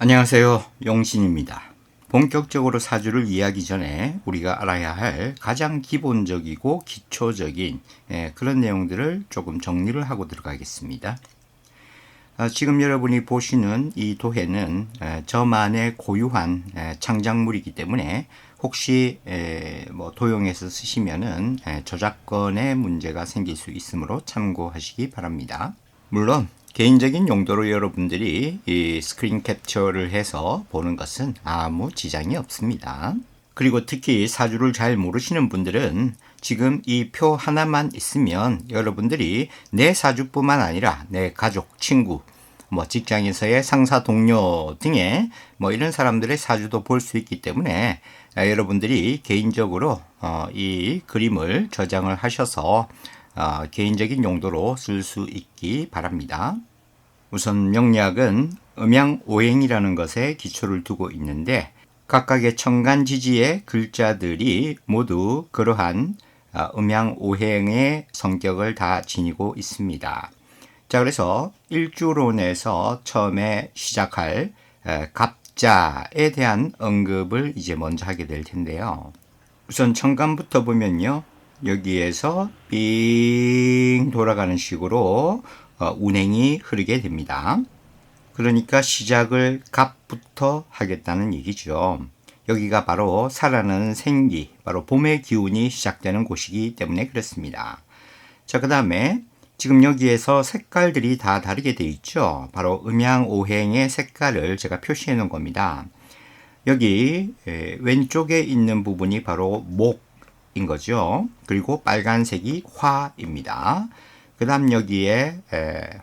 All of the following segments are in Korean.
안녕하세요. 용신입니다. 본격적으로 사주를 이해하기 전에 우리가 알아야 할 가장 기본적이고 기초적인 그런 내용들을 조금 정리를 하고 들어가겠습니다. 지금 여러분이 보시는 이 도해는 저만의 고유한 창작물이기 때문에 혹시 도용해서 쓰시면은 저작권의 문제가 생길 수 있으므로 참고하시기 바랍니다. 물론 개인적인 용도로 여러분들이 이 스크린 캡처를 해서 보는 것은 아무 지장이 없습니다. 그리고 특히 사주를 잘 모르시는 분들은 지금 이 표 하나만 있으면 여러분들이 내 사주뿐만 아니라 내 가족, 친구, 직장에서의 상사, 동료 등의 이런 사람들의 사주도 볼 수 있기 때문에 여러분들이 개인적으로 이 그림을 저장을 하셔서 개인적인 용도로 쓸 수 있기 바랍니다. 우선 명리학은 음양오행이라는 것에 기초를 두고 있는데 각각의 천간지지의 글자들이 모두 그러한 음양오행의 성격을 다 지니고 있습니다. 자, 그래서 일주론에서 처음에 시작할 갑자에 대한 언급을 이제 먼저 하게 될 텐데요. 우선 천간부터 보면요. 여기에서 빙 돌아가는 식으로 운행이 흐르게 됩니다. 그러니까 시작을 갑부터 하겠다는 얘기죠. 여기가 바로 살아나는 생기, 바로 봄의 기운이 시작되는 곳이기 때문에 그렇습니다. 자, 그 다음에 지금 여기에서 색깔들이 다 다르게 되어 있죠. 바로 음양오행의 색깔을 제가 표시해 놓은 겁니다. 여기 왼쪽에 있는 부분이 바로 목인 거죠. 그리고 빨간색이 화입니다. 그 다음 여기에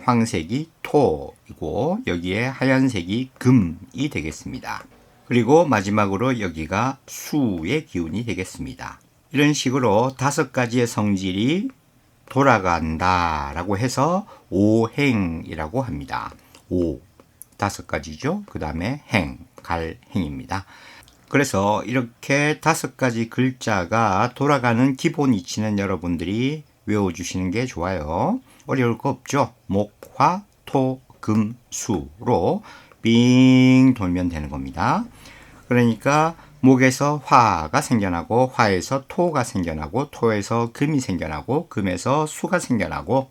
황색이 토이고 여기에 하얀색이 금이 되겠습니다. 그리고 마지막으로 여기가 수의 기운이 되겠습니다. 이런 식으로 5가지의 성질이 돌아간다 라고 해서 오행이라고 합니다. 5가지죠. 그 다음에 행, 갈행입니다. 그래서 이렇게 5가지 글자가 돌아가는 기본 이치는 여러분들이 외워주시는 게 좋아요. 어려울 거 없죠. 목, 화, 토, 금, 수로 빙 돌면 되는 겁니다. 그러니까 목에서 화가 생겨나고 화에서 토가 생겨나고 토에서 금이 생겨나고 금에서 수가 생겨나고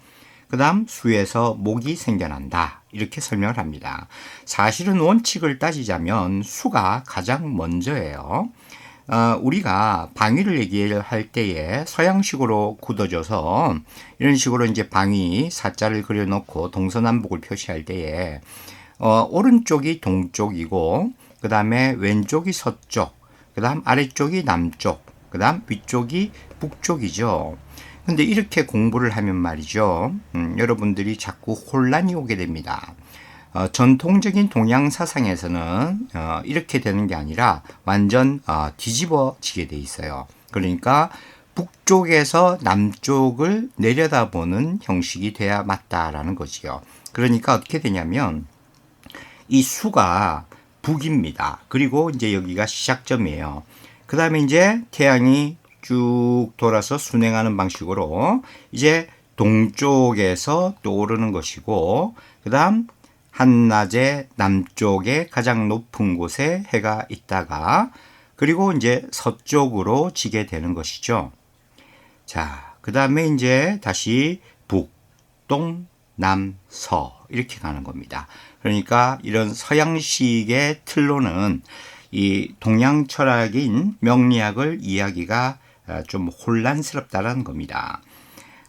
그 다음 수에서 목이 생겨난다. 이렇게 설명을 합니다. 사실은 원칙을 따지자면 수가 가장 먼저예요. 우리가 방위를 얘기할 때에 서양식으로 굳어져서 이런 식으로 이제 방위 사자를 그려놓고 동서남북을 표시할 때에 오른쪽이 동쪽이고 그 다음에 왼쪽이 서쪽, 그 다음 아래쪽이 남쪽, 그 다음 위쪽이 북쪽이죠. 근데 이렇게 공부를 하면 말이죠. 여러분들이 자꾸 혼란이 오게 됩니다. 전통적인 동양 사상에서는 이렇게 되는 게 아니라 완전 뒤집어지게 돼 있어요. 그러니까 북쪽에서 남쪽을 내려다보는 형식이 돼야 맞다라는 거지요. 그러니까 어떻게 되냐면 이 수가 북입니다. 그리고 이제 여기가 시작점이에요. 그 다음에 이제 태양이 쭉 돌아서 순행하는 방식으로 이제 동쪽에서 떠오르는 것이고 그 다음 한낮에 남쪽에 가장 높은 곳에 해가 있다가 그리고 이제 서쪽으로 지게 되는 것이죠. 자, 그 다음에 이제 다시 북, 동, 남, 서 이렇게 가는 겁니다. 그러니까 이런 서양식의 틀로는 이 동양 철학인 명리학을 이해하기가 좀 혼란스럽다는 겁니다.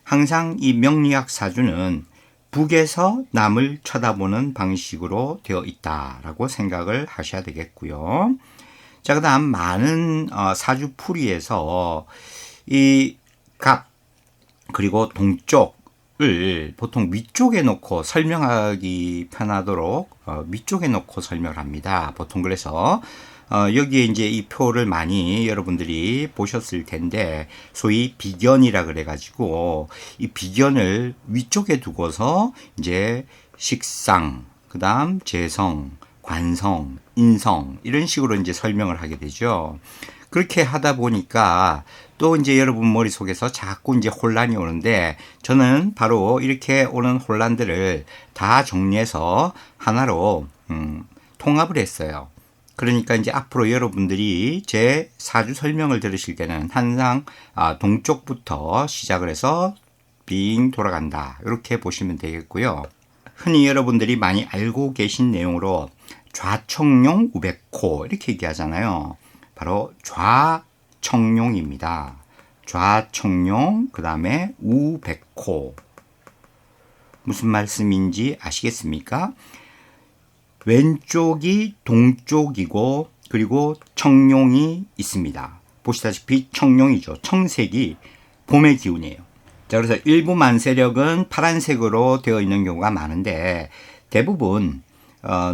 항상 이 명리학 사주는 북에서 남을 쳐다보는 방식으로 되어 있다라고 생각을 하셔야 되겠고요. 자, 그 다음 많은 사주풀이에서 이 갑, 그리고 동쪽을 보통 위쪽에 놓고 설명하기 편하도록 위쪽에 놓고 설명을 합니다. 보통 그래서 여기에 이제 이 표를 많이 여러분들이 보셨을 텐데 소위 비견이라 그래가지고 이 비견을 위쪽에 두고서 이제 식상, 그 다음 재성, 관성, 인성 이런 식으로 이제 설명을 하게 되죠. 그렇게 하다 보니까 또 이제 여러분 머릿속에서 자꾸 이제 혼란이 오는데 저는 바로 이렇게 오는 혼란들을 다 정리해서 하나로 통합을 했어요. 그러니까 이제 앞으로 여러분들이 제 사주 설명을 들으실 때는 항상 동쪽부터 시작을 해서 빙 돌아간다. 이렇게 보시면 되겠고요. 흔히 여러분들이 많이 알고 계신 내용으로 좌청룡 우백호 이렇게 얘기하잖아요. 바로 좌청룡입니다. 좌청룡 그 다음에 우백호. 무슨 말씀인지 아시겠습니까? 왼쪽이 동쪽이고 그리고 청룡이 있습니다. 보시다시피 청룡이죠. 청색이 봄의 기운이에요. 자, 그래서 일부 만세력은 파란색으로 되어 있는 경우가 많은데 대부분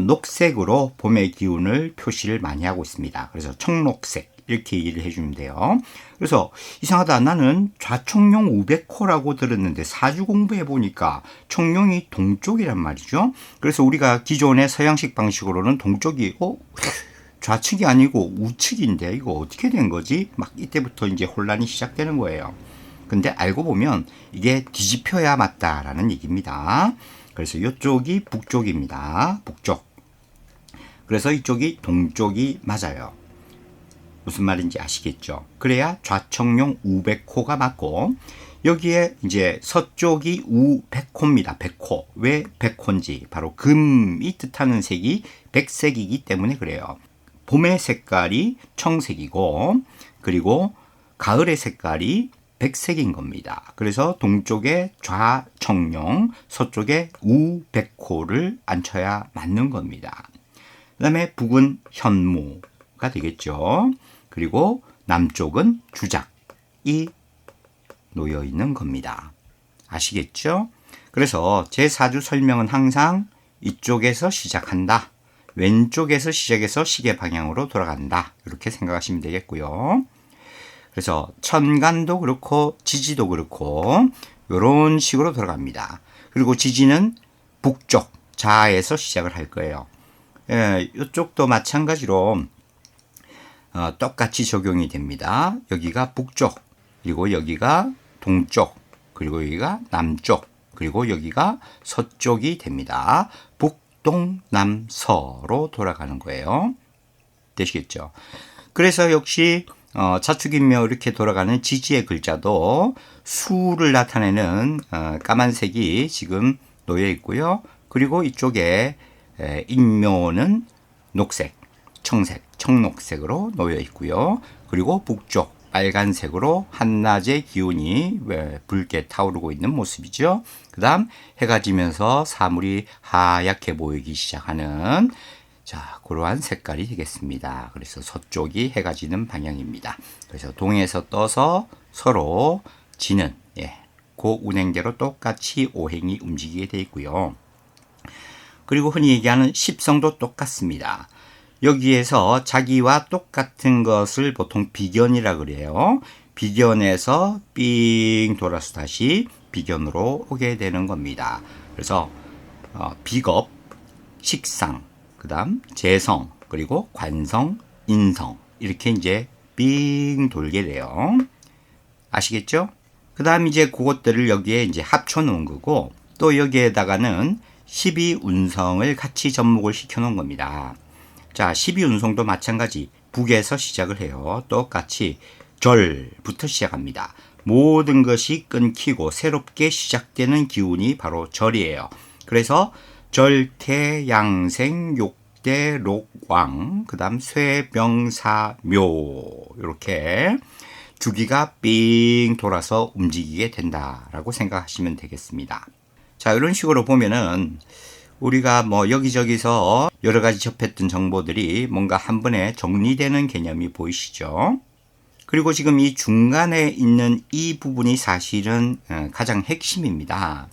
녹색으로 봄의 기운을 표시를 많이 하고 있습니다. 그래서 청록색 이렇게 얘기를 해주면 돼요. 그래서 이상하다. 나는 좌청룡 우백호라고 들었는데 사주 공부해 보니까 청룡이 동쪽이란 말이죠. 그래서 우리가 기존의 서양식 방식으로는 동쪽이 좌측이 아니고 우측인데 이거 어떻게 된 거지? 막 이때부터 이제 혼란이 시작되는 거예요. 근데 알고 보면 이게 뒤집혀야 맞다라는 얘기입니다. 그래서 이쪽이 북쪽입니다. 북쪽. 그래서 이쪽이 동쪽이 맞아요. 무슨 말인지 아시겠죠? 그래야 좌청룡 우백호가 맞고 여기에 이제 서쪽이 우백호입니다. 백호. 왜 백호인지 바로 금이 뜻하는 색이 백색이기 때문에 그래요. 봄의 색깔이 청색이고 그리고 가을의 색깔이 백색인 겁니다. 그래서 동쪽에 좌청룡, 서쪽에 우백호를 앉혀야 맞는 겁니다. 그 다음에 북은 현무가 되겠죠. 그리고 남쪽은 주작이 놓여 있는 겁니다. 아시겠죠? 그래서 제 사주 설명은 항상 이쪽에서 시작한다. 왼쪽에서 시작해서 시계 방향으로 돌아간다. 이렇게 생각하시면 되겠고요. 그래서 천간도 그렇고 지지도 그렇고 이런 식으로 돌아갑니다. 그리고 지지는 북쪽 자에서 시작을 할 거예요. 이쪽도 마찬가지로 똑같이 적용이 됩니다. 여기가 북쪽, 그리고 여기가 동쪽, 그리고 여기가 남쪽, 그리고 여기가 서쪽이 됩니다. 북동남서로 돌아가는 거예요. 되시겠죠? 그래서 역시 자축인묘 이렇게 돌아가는 지지의 글자도 수를 나타내는 까만색이 지금 놓여 있고요. 그리고 이쪽에 인묘는 녹색, 청색, 청록색으로 놓여 있고요. 그리고 북쪽 빨간색으로 한낮의 기운이 붉게 타오르고 있는 모습이죠. 그 다음 해가 지면서 사물이 하얗게 보이기 시작하는 그러한 색깔이 되겠습니다. 그래서 서쪽이 해가 지는 방향입니다. 그래서 동에서 떠서 서로 지는 그 운행대로 똑같이 오행이 움직이게 되어 있고요. 그리고 흔히 얘기하는 십성도 똑같습니다. 여기에서 자기와 똑같은 것을 보통 비견이라 그래요. 비견에서 삥 돌아서 다시 비견으로 오게 되는 겁니다. 그래서 비겁, 식상, 그 다음 재성, 그리고 관성, 인성 이렇게 이제 삥 돌게 돼요. 아시겠죠? 그 다음 이제 그것들을 여기에 이제 합쳐 놓은 거고 또 여기에다가는 12운성을 같이 접목을 시켜 놓은 겁니다. 자, 12운성도 마찬가지 북에서 시작을 해요. 똑같이 절부터 시작합니다. 모든 것이 끊기고 새롭게 시작되는 기운이 바로 절이에요. 그래서 절태, 양생, 욕대, 록왕, 그 다음 쇠병사묘 이렇게 주기가 삥 돌아서 움직이게 된다라고 생각하시면 되겠습니다. 자, 이런 식으로 보면은 우리가 뭐 여기저기서 여러 가지 접했던 정보들이 뭔가 한 번에 정리되는 개념이 보이시죠? 그리고 지금 이 중간에 있는 이 부분이 사실은 가장 핵심입니다.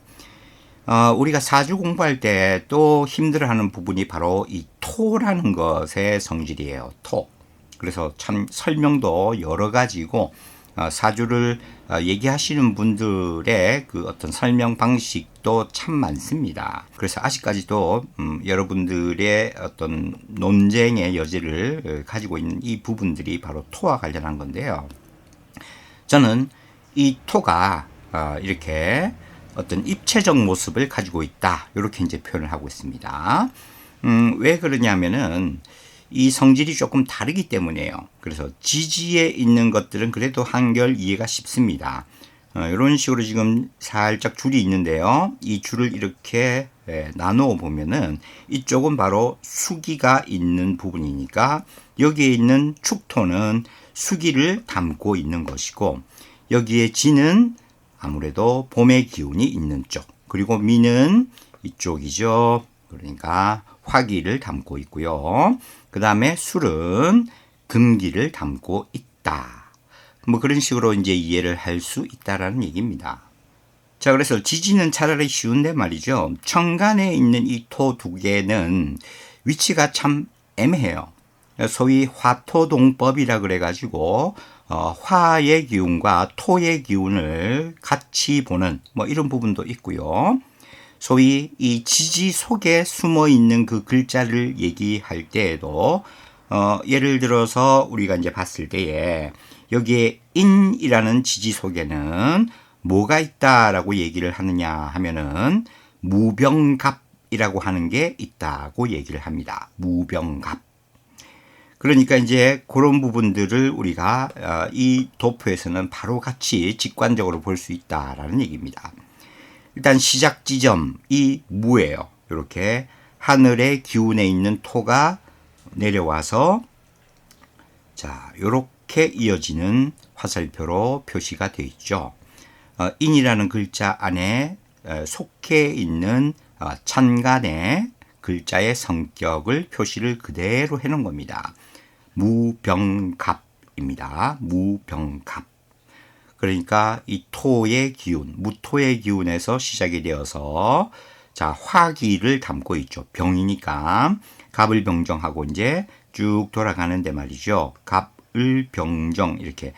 우리가 사주 공부할 때 또 힘들어하는 부분이 바로 이 토라는 것의 성질이에요. 토. 그래서 참 설명도 여러 가지고 사주를 얘기하시는 분들의 그 어떤 설명 방식도 참 많습니다. 그래서 아직까지도 여러분들의 어떤 논쟁의 여지를 가지고 있는 이 부분들이 바로 토와 관련한 건데요. 저는 이 토가 이렇게 어떤 입체적 모습을 가지고 있다. 이렇게 이제 표현을 하고 있습니다. 왜 그러냐면은 이 성질이 조금 다르기 때문이에요. 그래서 지지에 있는 것들은 그래도 한결 이해가 쉽습니다. 이런 식으로 지금 살짝 줄이 있는데요. 이 줄을 이렇게 나누어 보면은 이쪽은 바로 수기가 있는 부분이니까 여기에 있는 축토는 수기를 담고 있는 것이고, 여기에 지는 아무래도 봄의 기운이 있는 쪽, 그리고 미는 이쪽이죠. 그러니까 화기를 담고 있고요. 그 다음에 술은 금기를 담고 있다. 뭐 그런 식으로 이제 이해를 할 수 있다라는 얘기입니다. 자, 그래서 지지는 차라리 쉬운데 말이죠. 천간에 있는 이 토 두 개는 위치가 참 애매해요. 소위 화토동법이라 그래가지고 화의 기운과 토의 기운을 같이 보는 뭐 이런 부분도 있고요. 소위 이 지지 속에 숨어 있는 그 글자를 얘기할 때에도 예를 들어서 우리가 이제 봤을 때에 여기에 인이라는 지지 속에는 뭐가 있다라고 얘기를 하느냐 하면은 무병갑이라고 하는 게 있다고 얘기를 합니다. 무병갑. 그러니까 이제 그런 부분들을 우리가 이 도표에서는 바로 같이 직관적으로 볼 수 있다라는 얘기입니다. 일단 시작 지점이 무예요. 이렇게 하늘의 기운에 있는 토가 내려와서 자, 이렇게 이어지는 화살표로 표시가 되어 있죠. 인이라는 글자 안에 속해 있는 천간의 글자의 성격을 표시를 그대로 해놓은 겁니다. 무병갑입니다. 무병갑. 그러니까 이 토의 기운, 무토의 기운에서 시작이 되어서 자, 화기를 담고 있죠. 병이니까 갑을 병정하고 이제 쭉 돌아가는데 말이죠. 갑을 병정 이렇게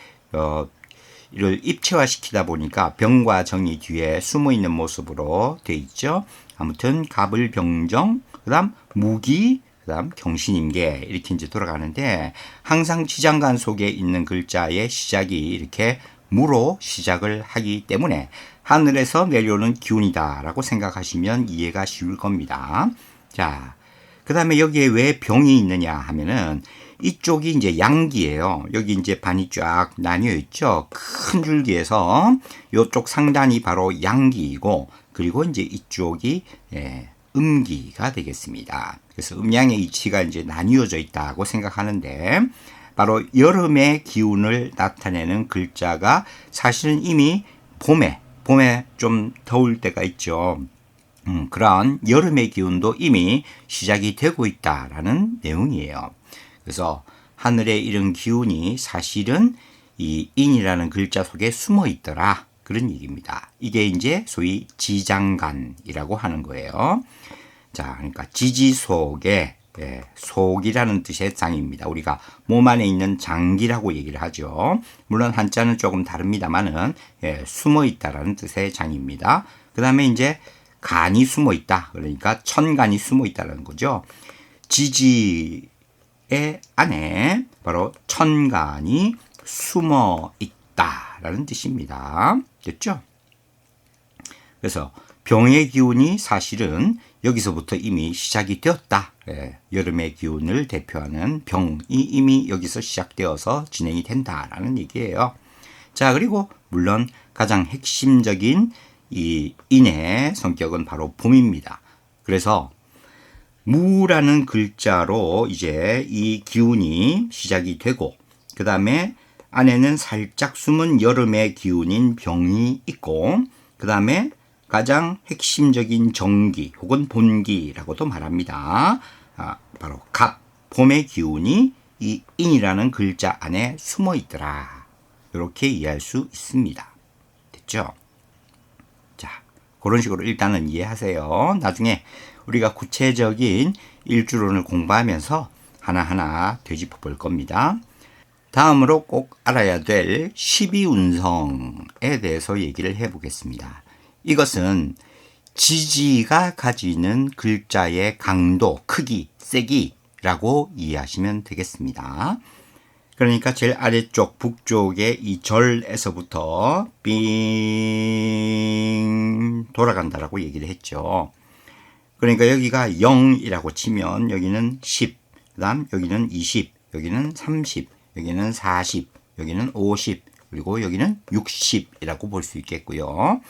이를 입체화시키다 보니까 병과 정이 뒤에 숨어 있는 모습으로 돼 있죠. 아무튼 갑을 병정, 그다음 무기, 그다음 경신임계 이렇게 이제 돌아가는데 항상 지장간 속에 있는 글자의 시작이 이렇게 무로 시작을 하기 때문에 하늘에서 내려오는 기운이다라고 생각하시면 이해가 쉬울 겁니다. 자, 그 다음에 여기에 왜 병이 있느냐 하면은 이쪽이 이제 양기예요. 여기 이제 반이 쫙 나뉘어 있죠. 큰 줄기에서 이쪽 상단이 바로 양기이고, 그리고 이제 이쪽이 음기가 되겠습니다. 그래서 음양의 이치가 이제 나뉘어져 있다고 생각하는데, 바로 여름의 기운을 나타내는 글자가 사실은 이미 봄에 좀 더울 때가 있죠. 그런 여름의 기운도 이미 시작이 되고 있다라는 내용이에요. 그래서 하늘에 이런 기운이 사실은 이 인이라는 글자 속에 숨어 있더라. 그런 얘기입니다. 이게 이제 소위 지장간이라고 하는 거예요. 자, 그러니까 지지 속에 속이라는 뜻의 장입니다. 우리가 몸 안에 있는 장기라고 얘기를 하죠. 물론 한자는 조금 다릅니다만은 숨어 있다라는 뜻의 장입니다. 그 다음에 이제 간이 숨어 있다. 그러니까 천간이 숨어 있다는 거죠. 지지의 안에 바로 천간이 숨어 있다라는 뜻입니다. 됐죠? 그래서 병의 기운이 사실은 여기서부터 이미 시작이 되었다. 여름의 기운을 대표하는 병이 이미 여기서 시작되어서 진행이 된다라는 얘기예요. 자, 그리고 물론 가장 핵심적인 이 인의 성격은 바로 봄입니다. 그래서 무라는 글자로 이제 이 기운이 시작이 되고, 그 다음에 안에는 살짝 숨은 여름의 기운인 병이 있고, 그 다음에 가장 핵심적인 정기 혹은 본기라고도 말합니다. 바로 갑, 봄의 기운이 이 인이라는 글자 안에 숨어 있더라. 이렇게 이해할 수 있습니다. 됐죠? 자, 그런 식으로 일단은 이해하세요. 나중에 우리가 구체적인 일주론을 공부하면서 하나하나 되짚어 볼 겁니다. 다음으로 꼭 알아야 될 12운성에 대해서 얘기를 해보겠습니다. 이것은 지지가 가지는 글자의 강도, 크기, 세기라고 이해하시면 되겠습니다. 그러니까 제일 아래쪽 북쪽의 이 절에서부터 삥 돌아간다라고 얘기를 했죠. 그러니까 여기가 0이라고 치면 여기는 10, 그 다음 여기는 20, 여기는 30, 여기는 40, 여기는 50, 그리고 여기는 60이라고 볼 수 있겠고요.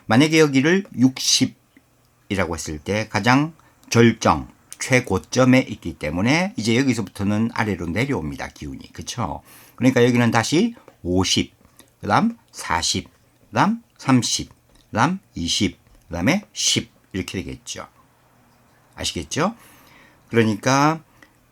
만약에 여기를 60이라고 했을 때 가장 절정, 최고점에 있기 때문에 이제 여기서부터는 아래로 내려옵니다. 기운이. 그쵸? 그러니까 여기는 다시 50, 그 다음 40, 그 다음 30, 그 다음 20, 그 다음에 10 이렇게 되겠죠. 아시겠죠? 그러니까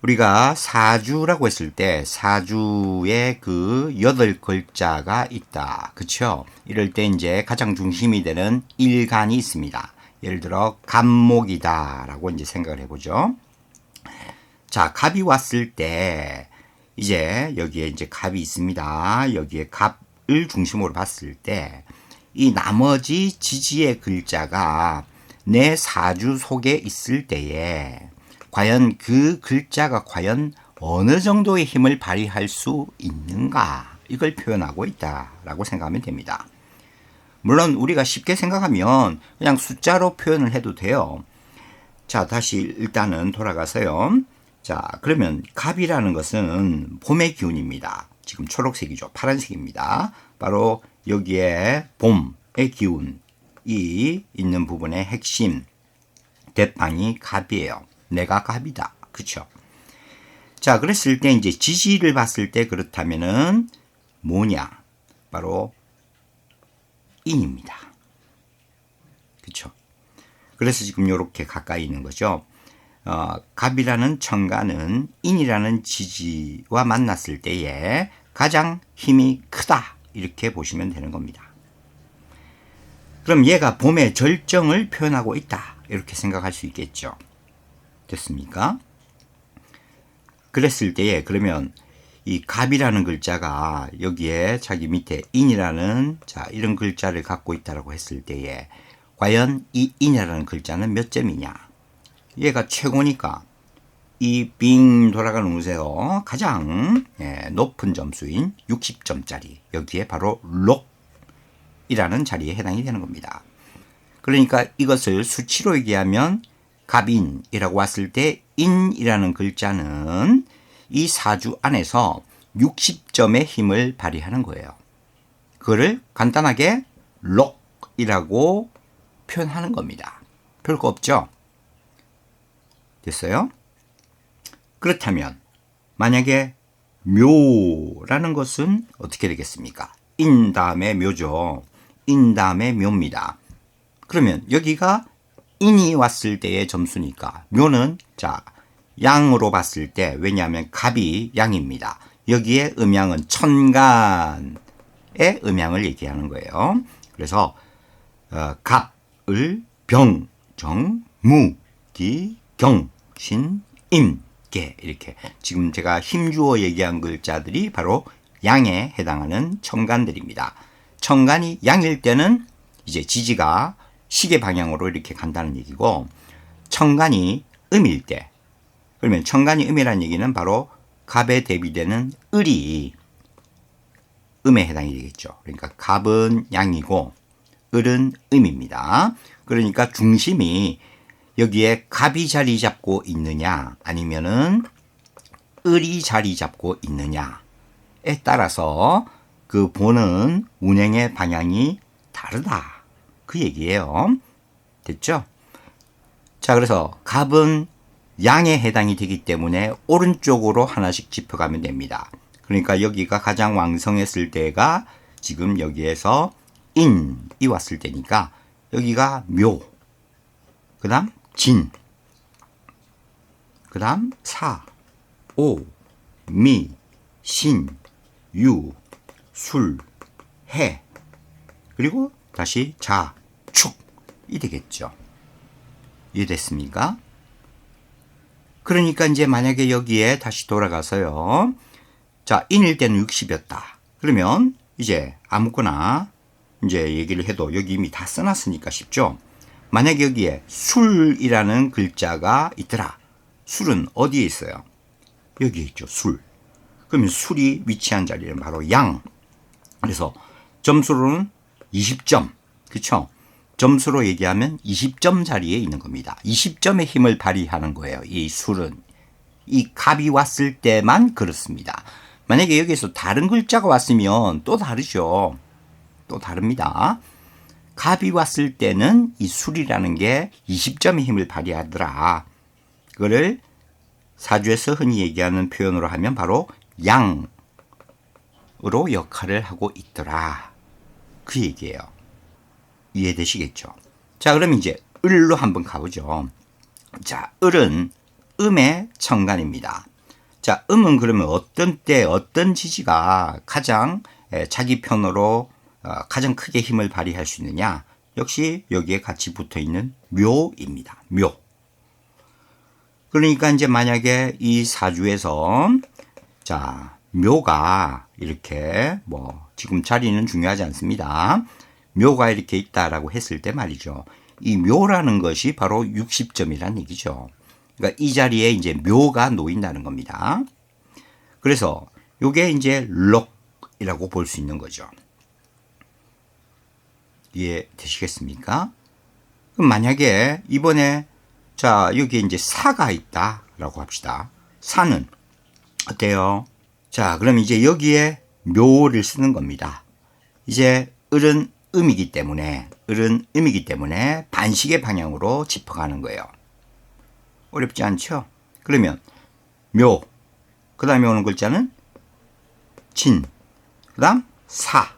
우리가 사주라고 했을 때 사주에 그 8글자가 있다. 그쵸? 이럴 때 이제 가장 중심이 되는 일간이 있습니다. 예를 들어 갑목이다 라고 이제 생각을 해보죠. 자, 갑이 왔을 때 이제 여기에 이제 갑이 있습니다. 여기에 갑을 중심으로 봤을 때 이 나머지 지지의 글자가 내 사주 속에 있을 때에 과연 그 글자가 과연 어느 정도의 힘을 발휘할 수 있는가, 이걸 표현하고 있다라고 생각하면 됩니다. 물론 우리가 쉽게 생각하면 그냥 숫자로 표현을 해도 돼요. 자, 다시 일단은 돌아가서요. 자, 그러면 갑이라는 것은 봄의 기운입니다. 지금 초록색이죠. 파란색입니다. 바로 여기에 봄의 기운이 있는 부분의 핵심 대빵이 갑이에요. 내가 갑이다. 그쵸? 자, 그랬을 때 이제 지지를 봤을 때 그렇다면은 뭐냐? 바로 인입니다. 그쵸? 그래서 지금 이렇게 가까이 있는 거죠. 갑이라는 천간은 인이라는 지지와 만났을 때에 가장 힘이 크다. 이렇게 보시면 되는 겁니다. 그럼 얘가 봄의 절정을 표현하고 있다. 이렇게 생각할 수 있겠죠. 됐습니까? 그랬을 때에 그러면 이 갑이라는 글자가 여기에 자기 밑에 인이라는 자 이런 글자를 갖고 있다라고 했을 때에 과연 이 인이라는 글자는 몇 점이냐? 얘가 최고니까 이 빙 돌아가는 운세요 가장 높은 점수인 60점짜리 여기에 바로 록이라는 자리에 해당이 되는 겁니다. 그러니까 이것을 수치로 얘기하면 갑인이라고 왔을 때 인이라는 글자는 이 사주 안에서 60점의 힘을 발휘하는 거예요. 그거를 간단하게 록이라고 표현하는 겁니다. 별거 없죠? 됐어요? 그렇다면 만약에 묘라는 것은 어떻게 되겠습니까? 인 다음에 묘죠. 인 다음에 묘입니다. 그러면 여기가 인이 왔을 때의 점수니까 묘는 자 양으로 봤을 때 왜냐하면 갑이 양입니다. 여기에 음양은 천간의 음양을 얘기하는 거예요. 그래서 갑을 병, 정, 무, 기, 경, 신, 임, 개 이렇게 지금 제가 힘주어 얘기한 글자들이 바로 양에 해당하는 천간들입니다. 천간이 양일 때는 이제 지지가 시계 방향으로 이렇게 간다는 얘기고 천간이 음일 때 그러면 천간이 음이라는 얘기는 바로 갑에 대비되는 을이 음에 해당이 되겠죠. 그러니까 갑은 양이고 을은 음입니다. 그러니까 중심이 여기에 갑이 자리 잡고 있느냐 아니면은 을이 자리 잡고 있느냐에 따라서 그 보는 운행의 방향이 다르다. 그 얘기예요. 됐죠? 자, 그래서 갑은 양에 해당이 되기 때문에 오른쪽으로 하나씩 짚어가면 됩니다. 그러니까 여기가 가장 왕성했을 때가 지금 여기에서 인이 왔을 때니까 여기가 묘, 그 다음 진, 그 다음 사, 오, 미, 신, 유, 술, 해, 그리고 다시 자, 축이 되겠죠. 이해됐습니까? 그러니까 이제 만약에 여기에 다시 돌아가서요. 자, 인일 때는 60이었다. 그러면 이제 아무거나 이제 얘기를 해도 여기 이미 다 써놨으니까 쉽죠? 만약에 여기에 술이라는 글자가 있더라. 술은 어디에 있어요? 여기에 있죠. 술. 그러면 술이 위치한 자리는 바로 양. 그래서 점수로는 20점. 그쵸? 점수로 얘기하면 20점 자리에 있는 겁니다. 20점의 힘을 발휘하는 거예요. 이 술은. 이 갑이 왔을 때만 그렇습니다. 만약에 여기서 다른 글자가 왔으면 또 다르죠. 또 다릅니다. 갑이 왔을 때는 이 술이라는 게 20점의 힘을 발휘하더라. 그거를 사주에서 흔히 얘기하는 표현으로 하면 바로 양으로 역할을 하고 있더라. 그 얘기예요. 이해되시겠죠? 자, 그럼 이제 을로 한번 가보죠. 자, 을은 음의 천간입니다. 자, 음은 그러면 어떤 때 어떤 지지가 가장 자기 편으로 가장 크게 힘을 발휘할 수 있느냐? 역시 여기에 같이 붙어 있는 묘입니다. 묘. 그러니까 이제 만약에 이 사주에서 자, 묘가 이렇게 지금 자리는 중요하지 않습니다. 묘가 이렇게 있다라고 했을 때 말이죠. 이 묘라는 것이 바로 60점이라는 얘기죠. 그러니까 이 자리에 이제 묘가 놓인다는 겁니다. 그래서 요게 이제 록이라고 볼 수 있는 거죠. 이해되시겠습니까? 그럼 만약에 이번에 자, 여기 이제 사가 있다라고 합시다. 사는 어때요? 자, 그럼 이제 여기에 묘를 쓰는 겁니다. 이제 을은 음이기 때문에 반식의 방향으로 짚어가는 거예요. 어렵지 않죠? 그러면 묘, 그 다음에 오는 글자는 진, 그 다음 사.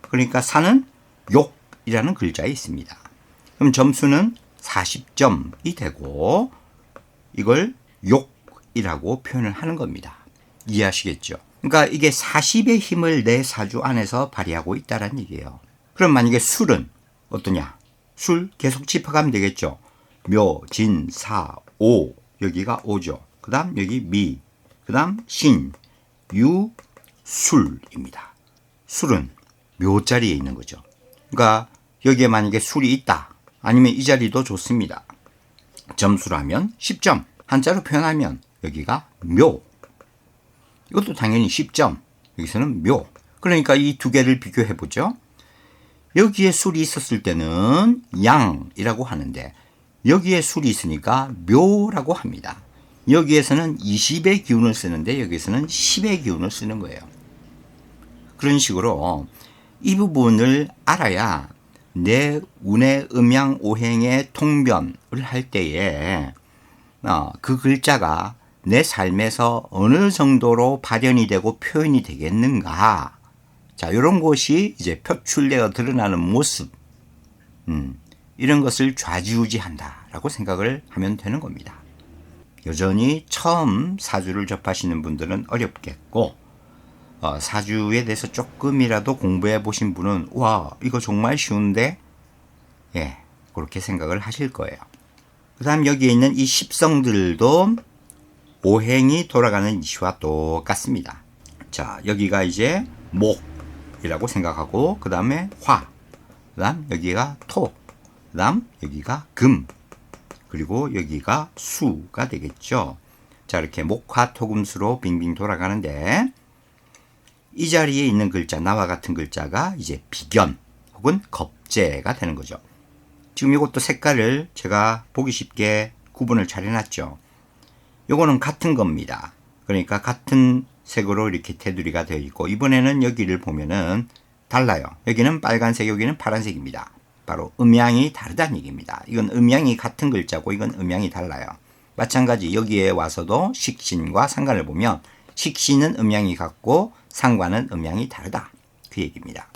그러니까 사는 욕이라는 글자에 있습니다. 그럼 점수는 40점이 되고 이걸 욕이라고 표현을 하는 겁니다. 이해하시겠죠? 그러니까 이게 40의 힘을 내 사주 안에서 발휘하고 있다는 얘기예요. 그럼 만약에 술은 어떠냐? 술 계속 짚어가면 되겠죠. 묘, 진, 사, 오. 여기가 오죠. 그 다음 여기 미, 그 다음 신, 유, 술입니다. 술은 묘자리에 있는 거죠. 그러니까 여기에 만약에 술이 있다. 아니면 이 자리도 좋습니다. 점수로 하면 10점. 한자로 표현하면 여기가 묘. 이것도 당연히 10점. 여기서는 묘. 그러니까 이 두 개를 비교해 보죠. 여기에 술이 있었을 때는 양이라고 하는데 여기에 술이 있으니까 묘라고 합니다. 여기에서는 20의 기운을 쓰는데 여기에서는 10의 기운을 쓰는 거예요. 그런 식으로 이 부분을 알아야 내 운의 음양 오행의 통변을 할 때에 그 글자가 내 삶에서 어느 정도로 발현이 되고 표현이 되겠는가. 자, 이런 것이 이제 표출되어 드러나는 모습. 이런 것을 좌지우지한다라고 생각을 하면 되는 겁니다. 여전히 처음 사주를 접하시는 분들은 어렵겠고, 사주에 대해서 조금이라도 공부해 보신 분은, 와, 이거 정말 쉬운데? 예, 그렇게 생각을 하실 거예요. 그 다음 여기에 있는 이 십성들도 오행이 돌아가는 이치와 똑같습니다. 자, 여기가 이제 목이라고 생각하고, 그 다음에 화, 그 다음 여기가 토, 그 다음 여기가 금, 그리고 여기가 수가 되겠죠. 자, 이렇게 목화토금수로 빙빙 돌아가는데 이 자리에 있는 글자, 나와 같은 글자가 이제 비견 혹은 겁재가 되는 거죠. 지금 이것도 색깔을 제가 보기 쉽게 구분을 잘 해놨죠. 요거는 같은 겁니다. 그러니까 같은 색으로 이렇게 테두리가 되어 있고, 이번에는 여기를 보면은 달라요. 여기는 빨간색, 여기는 파란색입니다. 바로 음양이 다르다는 얘기입니다. 이건 음양이 같은 글자고 이건 음양이 달라요. 마찬가지 여기에 와서도 식신과 상관을 보면 식신은 음양이 같고 상관은 음양이 다르다. 그 얘기입니다.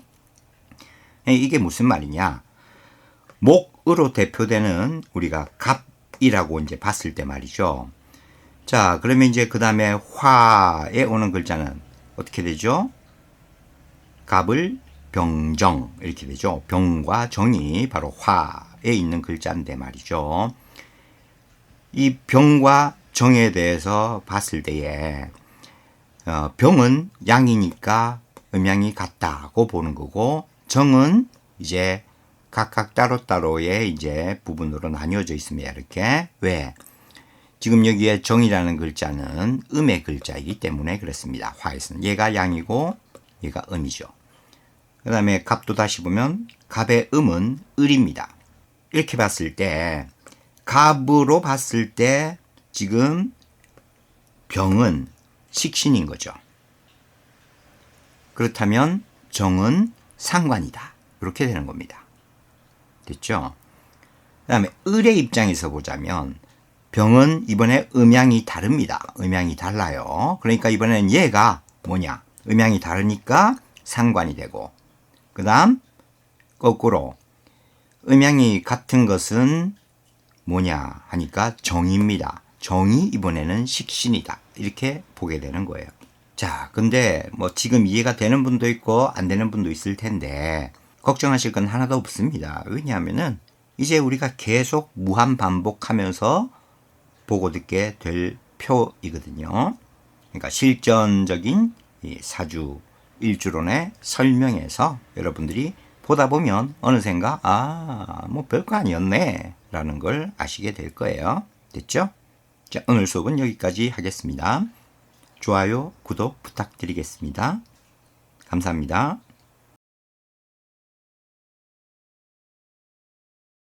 이게 무슨 말이냐? 목으로 대표되는 우리가 갑이라고 이제 봤을 때 말이죠. 자, 그러면 이제 그 다음에 화에 오는 글자는 어떻게 되죠? 갑을 병정 이렇게 되죠. 병과 정이 바로 화에 있는 글자인데 말이죠. 이 병과 정에 대해서 봤을 때에 병은 양이니까 음양이 같다고 보는 거고, 정은 이제 각각 따로따로의 이제 부분으로 나뉘어져 있습니다. 이렇게. 왜? 지금 여기에 정이라는 글자는 음의 글자이기 때문에 그렇습니다. 화에서는 얘가 양이고 얘가 음이죠. 그 다음에 갑도 다시 보면 갑의 음은 을입니다. 이렇게 봤을 때 갑으로 봤을 때 지금 병은 식신인 거죠. 그렇다면 정은 상관이다. 이렇게 되는 겁니다. 됐죠? 그 다음에 을의 입장에서 보자면 병은 이번에 음양이 다릅니다. 음양이 달라요. 그러니까 이번에는 얘가 뭐냐? 음양이 다르니까 상관이 되고, 그 다음 거꾸로 음양이 같은 것은 뭐냐 하니까 정입니다. 정이 이번에는 식신이다. 이렇게 보게 되는 거예요. 자, 근데 뭐 지금 이해가 되는 분도 있고 안 되는 분도 있을 텐데 걱정하실 건 하나도 없습니다. 왜냐하면은 이제 우리가 계속 무한 반복하면서 보고 듣게 될 표이거든요. 그러니까 실전적인 이 사주 일주론의 설명에서 여러분들이 보다 보면 어느샌가 뭐 별거 아니었네 라는 걸 아시게 될 거예요. 됐죠? 자, 오늘 수업은 여기까지 하겠습니다. 좋아요, 구독 부탁드리겠습니다. 감사합니다.